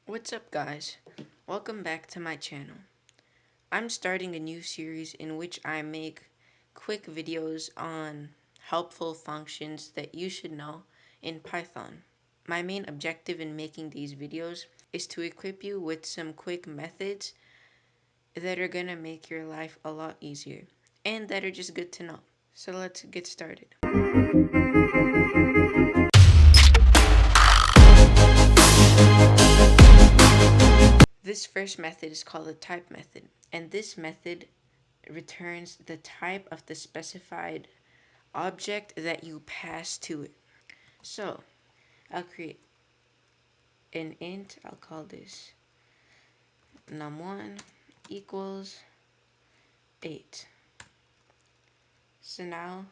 What's up, guys? Welcome back to my channel. I'm starting a new series in which I make quick videos on helpful functions that you should know in Python. My main objective in making these videos is to equip you with some quick methods that are gonna make your life a lot easier and that are just good to know. So let's get started. This first method is called the type method, and this method returns the type of the specified object that you pass to it. So I'll create an int, I'll call this num1 equals 8. So now,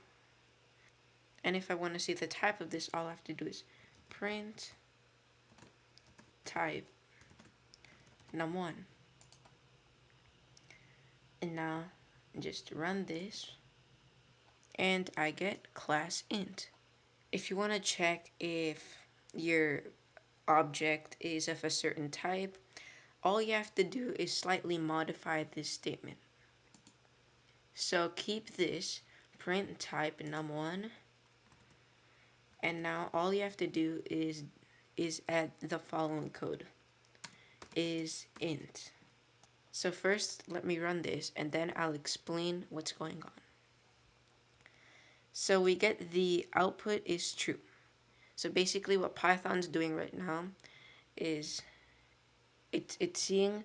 and if I want to see the type of this, all I have to do is print type num1. And now just run this and I get class int. If you want to check if your object is of a certain type, all you have to do is slightly modify this statement. So keep this print type num1, and now all you have to do is add the following code is int. So first let me run this and then I'll explain what's going on. So we get the output is true. So basically what Python's doing right now is it's seeing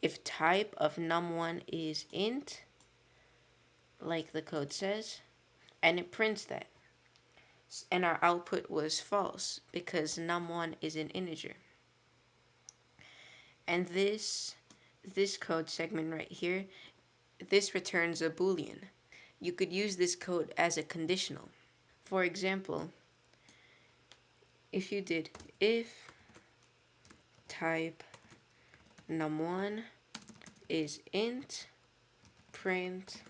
if type of num1 is int, like the code says, and it prints that. And our output was false because num1 is an integer. And this code segment right here, this returns a boolean. You could use this code as a conditional. For example, if you did if type num1 is int, print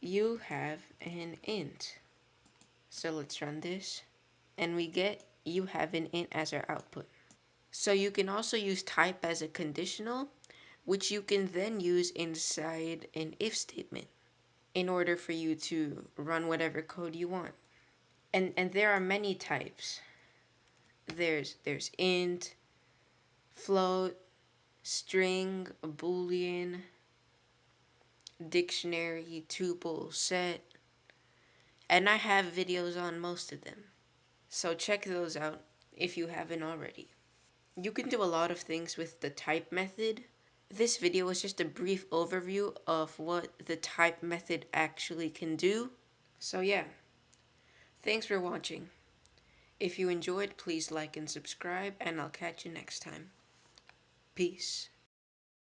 you have an int. So let's run this and we get you have an int as our output. So you can also use type as a conditional, which you can then use inside an if statement in order for you to run whatever code you want. And there are many types. There's int, float, string, boolean, dictionary, tuple, set, and I have videos on most of them. So check those out if you haven't already. You can do a lot of things with the type method. This video is just a brief overview of what the type method actually can do. So yeah, thanks for watching. If you enjoyed, please like and subscribe, and I'll catch you next time. Peace.